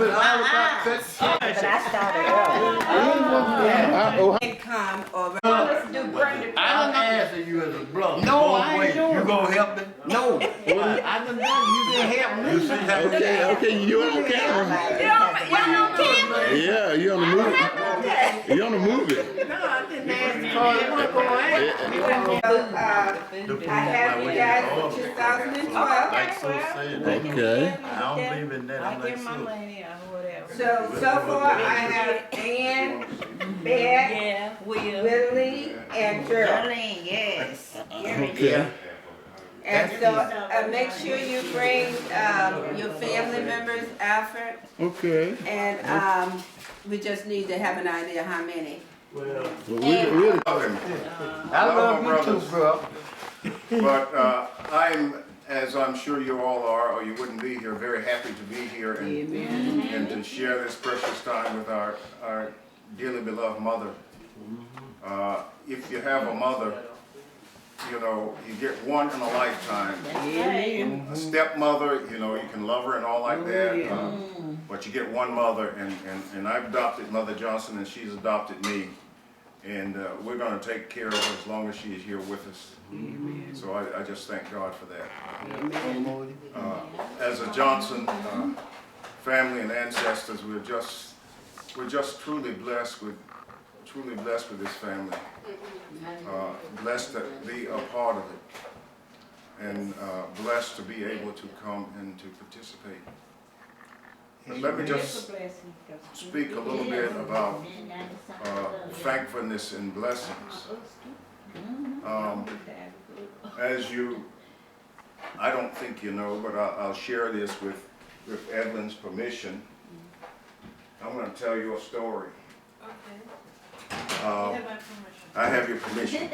it all about that. But I started early. Income or Let's do Brandon. I'm asking you as a brother. No, I ain't doing You it. gonna help me? No. I done done, you can help me. You see how Okay, you on camera? Yeah, you on the movie. You on the movie. no, I didn't ask for it. I have you guys for 2012. Like so saying that. Okay. I don't believe in that. I'm like so. So far I have Ann, Beth, Willie, and Gerald. Yes. Okay. And so make sure you bring your family members, Alfred, Okay. and we just need to have an idea how many. Well, I love you too, bro. But I'm, as I'm sure you all are, or you wouldn't be here, very happy to be here and to share this precious time with our dearly beloved mother. If you have a mother, you know, you get one in a lifetime. A stepmother, you know, you can love her and all like that, but you get one mother, and I've adopted Mother Johnson, and she's adopted me. And we're going to take care of her as long as she is here with us. So I just thank God for that. As a Johnson family and ancestors, we're just truly blessed with this family. Blessed to be a part of it, and blessed to be able to come and to participate. But let me just speak a little bit about thankfulness and blessings. As you, I don't think you know, but I'll share this with Evelyn's permission. I'm going to tell you a story. I have your permission.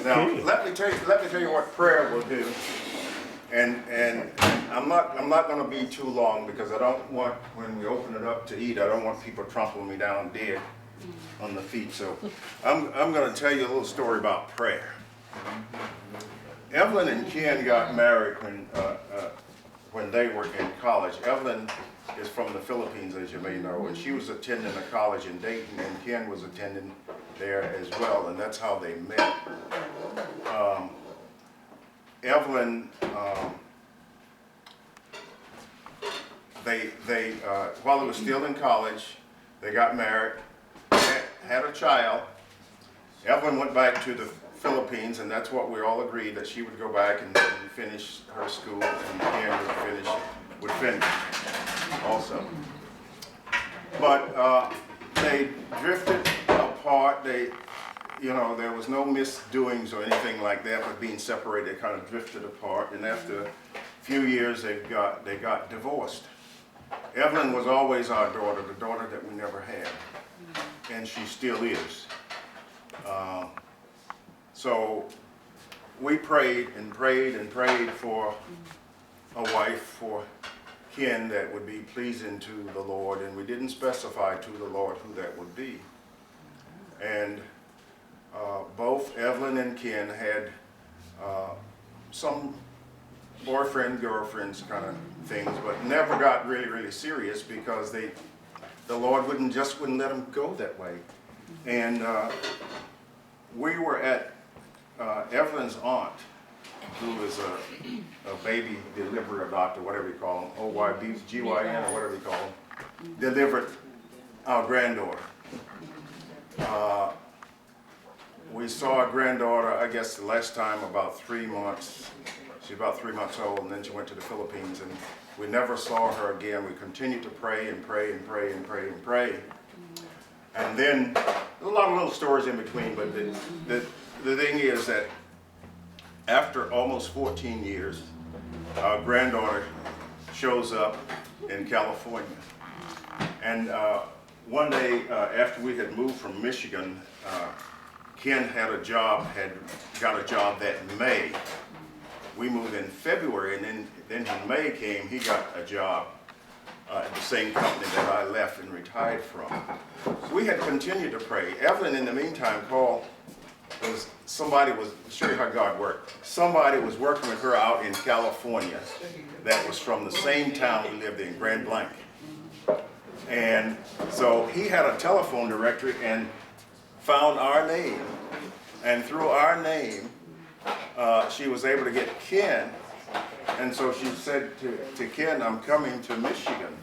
Now, let me tell you what prayer will do. And I'm not going to be too long, because I don't want, when we open it up to eat, I don't want people trampling me down dead on the feet. So I'm going to tell you a little story about prayer. Evelyn and Ken got married when they were in college. Evelyn is from the Philippines, as you may know, and she was attending a college in Dayton, and Ken was attending there as well, and that's how they met. Evelyn, while they were still in college, they got married, had a child. Evelyn went back to the Philippines, and that's what we all agreed, that she would go back and finish her school, and Ken would finish also. But they drifted apart. You know, there was no misdoings or anything like that, but being separated, they kind of drifted apart. And after a few years, they got divorced. Evelyn was always our daughter, the daughter that we never had, and she still is. So we prayed and prayed and prayed for a wife for Ken that would be pleasing to the Lord, and we didn't specify to the Lord who that would be. And both Evelyn and Ken had some boyfriend, girlfriends kind of things, but never got really serious, because the Lord wouldn't let them go that way. And we were at Evelyn's aunt, who is a baby deliverer doctor, whatever you call them, OYBGYN or whatever you call them, delivered our granddaughter. We saw our granddaughter, I guess the last time, about 3 months. She's about 3 months old, and then she went to the Philippines, and we never saw her again. We continued to pray and pray and pray and pray and pray. And then, there's a lot of little stories in between, but the thing is that after almost 14 years, our granddaughter shows up in California. And one day, after we had moved from Michigan, Ken got a job that May. We moved in February, and then when May came, he got a job at the same company that I left and retired from. We had continued to pray. Evelyn, in the meantime, show you how God worked. Somebody was working with her out in California that was from the same town we lived in, Grand Blanc. And so he had a telephone directory and found our name. And through our name, she was able to get Ken. And so she said to Ken, I'm coming to Michigan.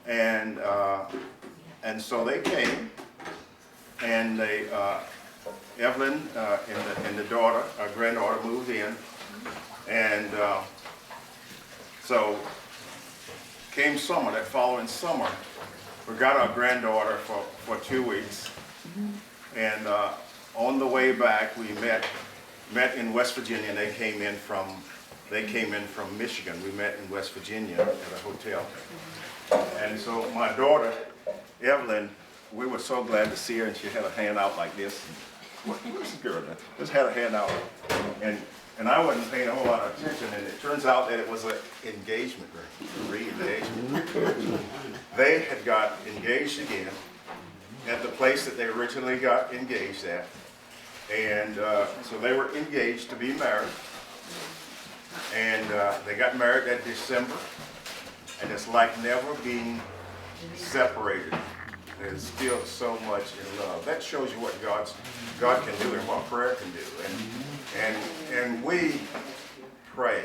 And so they came, and they, Evelyn and the daughter, our granddaughter, moved in. And so came summer, that following summer, we got our granddaughter for 2 weeks. And on the way back, we met in West Virginia, and they came in from Michigan. We met in West Virginia at a hotel. And so my daughter, Evelyn, we were so glad to see her, and she had a hand out like this. What's the girl? Just had a hand out. And I wasn't paying a whole lot of attention, and it turns out that it was an engagement ring, re-engagement. They had got engaged again at the place that they originally got engaged at. And so they were engaged to be married. And they got married that December. And it's like never being separated. There's still so much in love. That shows you what God can do and what prayer can do. And we pray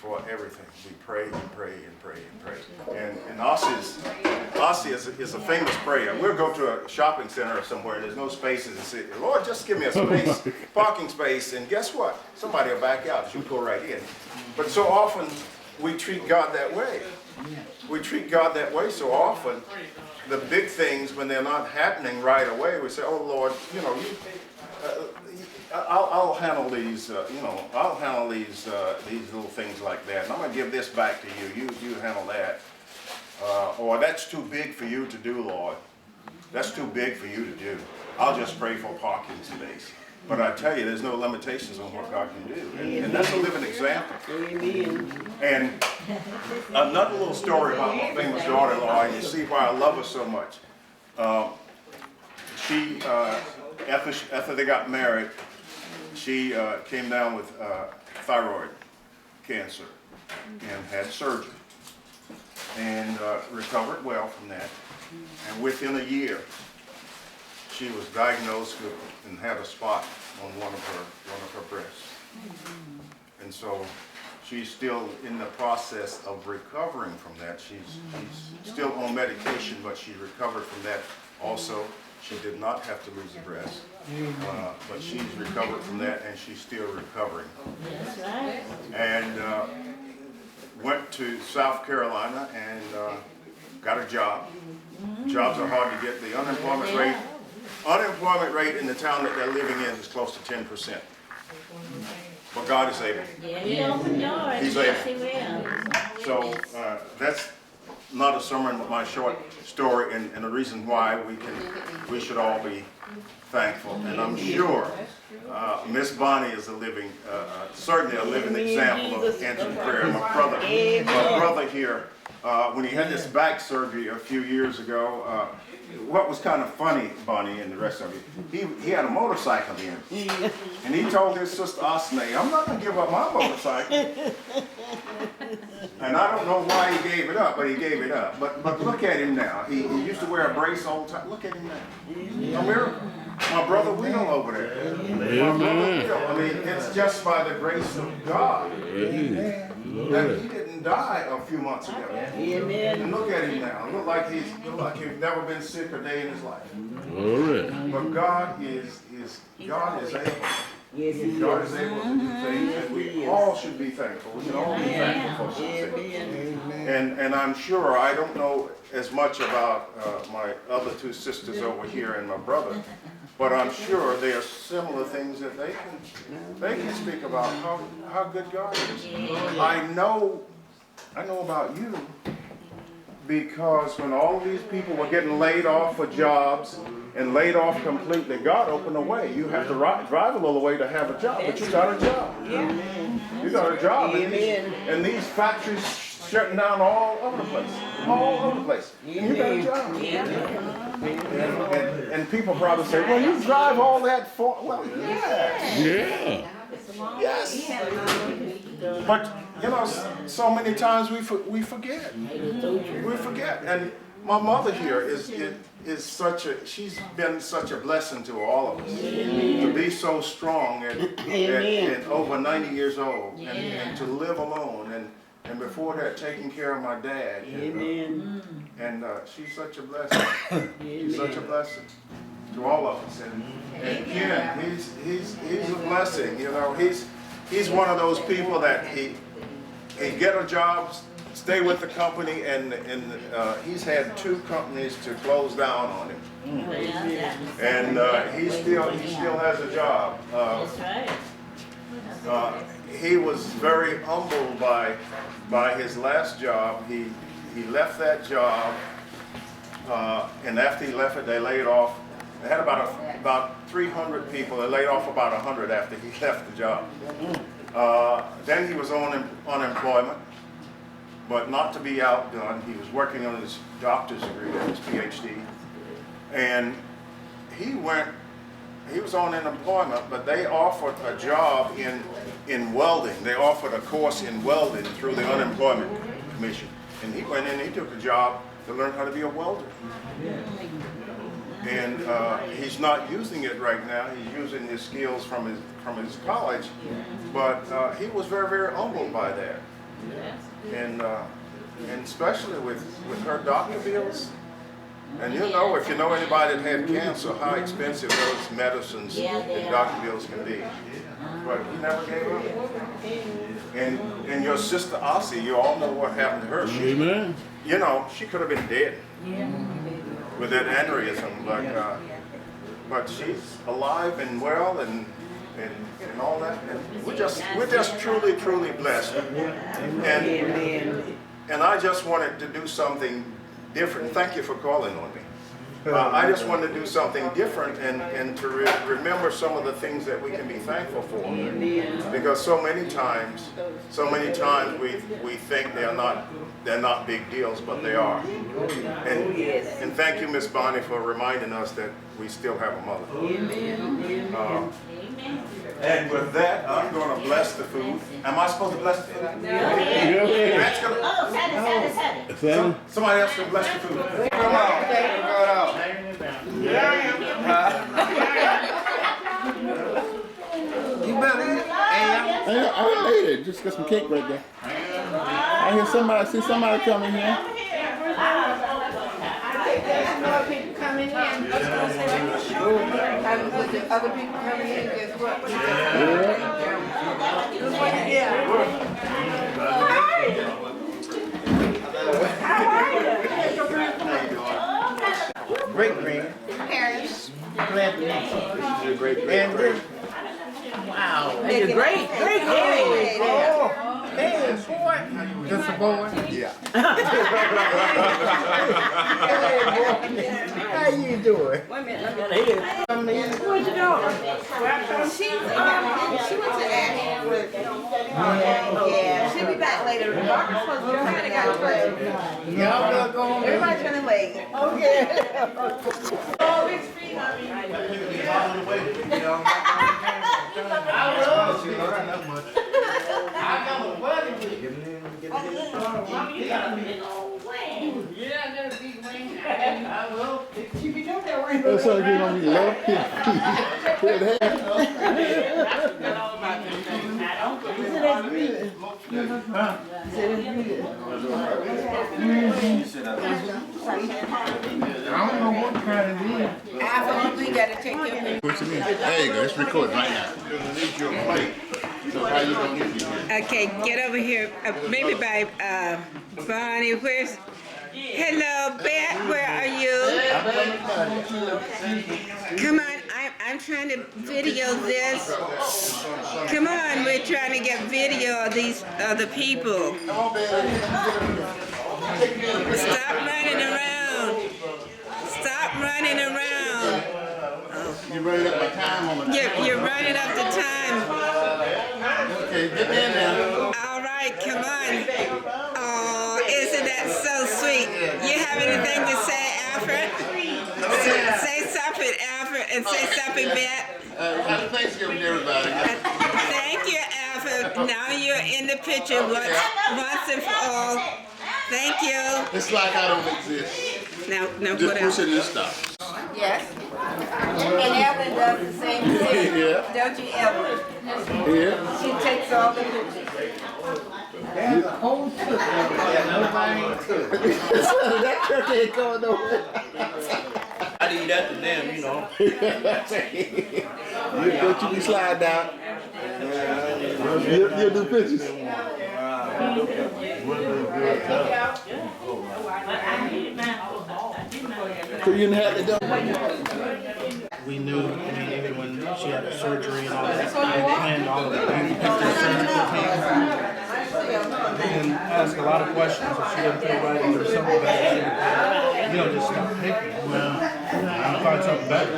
for everything. We pray and pray and pray and pray. And Ossie is a famous prayer. We'll go to a shopping center or somewhere and there's no spaces and say, Lord, just give me a space, parking space, and guess what? Somebody will back out. You go right in. But so often we treat God that way. We treat God that way so often. The big things, when they're not happening right away, we say, oh Lord, you know, I'll handle these, I'll handle these little things like that. And I'm going to give this back to you. You handle that. Or that's too big for you to do, Lord. That's too big for you to do. I'll just pray for parking space. But I tell you, there's no limitations on what God can do. And that's a living example. And another little story about my famous daughter-in-law, and you see why I love her so much. After they got married, she came down with thyroid cancer and had surgery and recovered well from that. And within a year, she was diagnosed with and had a spot on one of her breasts. And so she's still in the process of recovering from that. She's still on medication, but she recovered from that also. She did not have to lose a breast, but she's recovered from that, and she's still recovering. That's right. And went to South Carolina and got a job. Jobs are hard to get. The unemployment rate in the town that they're living in is close to 10%. But God is able. Yeah, He opened doors. He's Yes, able. He will. So that's not a sermon, but my short story, and the reason why we should all be thankful. And I'm sure Miss Bonnie is certainly a living example of answered prayer. My brother here, when he had this back surgery a few years ago, what was kind of funny, Bonnie and the rest of you, he had a motorcycle in, and he told his sister Osney, I'm not going to give up my motorcycle. And I don't know why he gave it up, but he gave it up. But look at him now. He used to wear a brace all the time. Look at him now. A miracle. My brother Wino over there. My brother Will. I mean, it's just by the grace of God. Amen. That he didn't die a few months ago. Amen. And look at him now. Look like he's never been sick a day in his life. All right. But God is able. Yes, He God is. is able to do things, and we all should be thankful. We can all be thankful for something. And I'm sure, I don't know as much about my other two sisters over here and my brother, but I'm sure there are similar things that they can speak about how good God is. I know about you because when all of these people were getting laid off for jobs and laid off completely, God opened a way. You have to drive a little way to have a job, but you got a job. You got a job, and these factories shutting down all over the place, And you got a job. And people probably say, well, you drive all that for, well, yeah. Yeah. Yes. you know, so many times we forget. We forget. And my mother here is she's been such a blessing to all of us. To be so strong at over 90 years old and to live alone and before that taking care of my dad. And she's such a blessing. She's such a blessing to all of us. And Ken, he's a blessing. You know, he's one of those people that he get a job, stay with the company, and he's had 2 companies to close down on him. And he still has a job. That's right. He was very humbled by his last job. He left that job, and after he left it, they laid off. They had about 300 people. They laid off about 100 after he left the job. Then he was on unemployment, but not to be outdone. He was working on his doctor's degree, his PhD, and he was on unemployment, but they offered a job in welding. They offered a course in welding through the Unemployment Commission, and he went in and he took a job to learn how to be a welder. And he's not using it right now. He's using his skills from his college, but he was very, very humbled by that. And especially with her doctor bills. And you know, if you know anybody that had cancer, how expensive those medicines and doctor bills can be. But he never gave up. And your sister Ossie, you all know what happened to her. Amen. You know, she could have been dead with that aneurysm, but she's alive and well and all that. And we're just truly, truly blessed. And I just wanted to do something different. Thank you for calling on me. I just wanted to do something different and to remember some of the things that we can be thankful for. Because so many times we think they're not big deals, but they are. And thank you, Miss Bonnie, for reminding us that we still have a mother. And with that, I'm going to bless the food. Am I supposed to bless the food? That's gonna, somebody else can bless the food. Come on. You better eat. I ate it. Just got some cake right there. I hear see somebody coming here. There's more people coming in. With the other people coming in, guess what? How are you? Great grand. Paris. Glad to meet you. Great. Wow. You're great. Great. Oh, hey, boy. Just a boy? Yeah. How you doing? Wait a minute. Where'd you go? She went to Ashford. Yeah. She'll be back later. Barbara's supposed to be coming. I got to play. Y'all better go home. Everybody's running late. Okay. Oh, it's free, honey. I love you. I got a buddy with you. You got a big old wing. Yeah, I got a big wing. I will. She be doing that ring. That's how you don't need love. Put it here. I don't know what kind it is. After we gotta take your picture. What you mean? There you go. It's recording right now. You're gonna need your plate. So how you gonna get here? Okay, get over here. Maybe by Bonnie. Where's? Hello, Beth. Where are you? Come on. I'm trying to video this. Come on, we're trying to get video of these other people. Stop running around. Stop running around. You're running up my time on the You're running up the time. Okay, get in there. All right, come on. Oh, isn't that so sweet? You have anything to say, Alfred? Say something, Alfred, and say something, Beth. Happy Thanksgiving, everybody. Thank you, Alfred. Now you're in the picture once and for all. Thank you. It's like I don't exist. Now Just what else? push it and stop. Yes. And Evelyn does the same thing. Yeah. Don't you, Evelyn? Yeah. She takes all the pictures. There's a whole system that nobody could. That turkey ain't going nowhere. I leave that to them, you know. Don't you be sliding down. You'll do pictures. So you didn't have to do. We knew, I mean, even when she had a surgery and all that, we planned all of it. We picked her surgical team. We didn't ask a lot of questions. If she didn't feel right, if there's something better, she would, you know, just stop picking. Well, I find something better.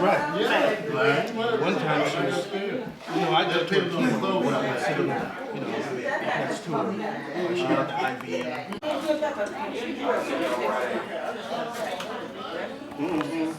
Right. One time she was, you know, I did put her when I was sitting, you know, next to her. She got the IVM. Mm-hmm.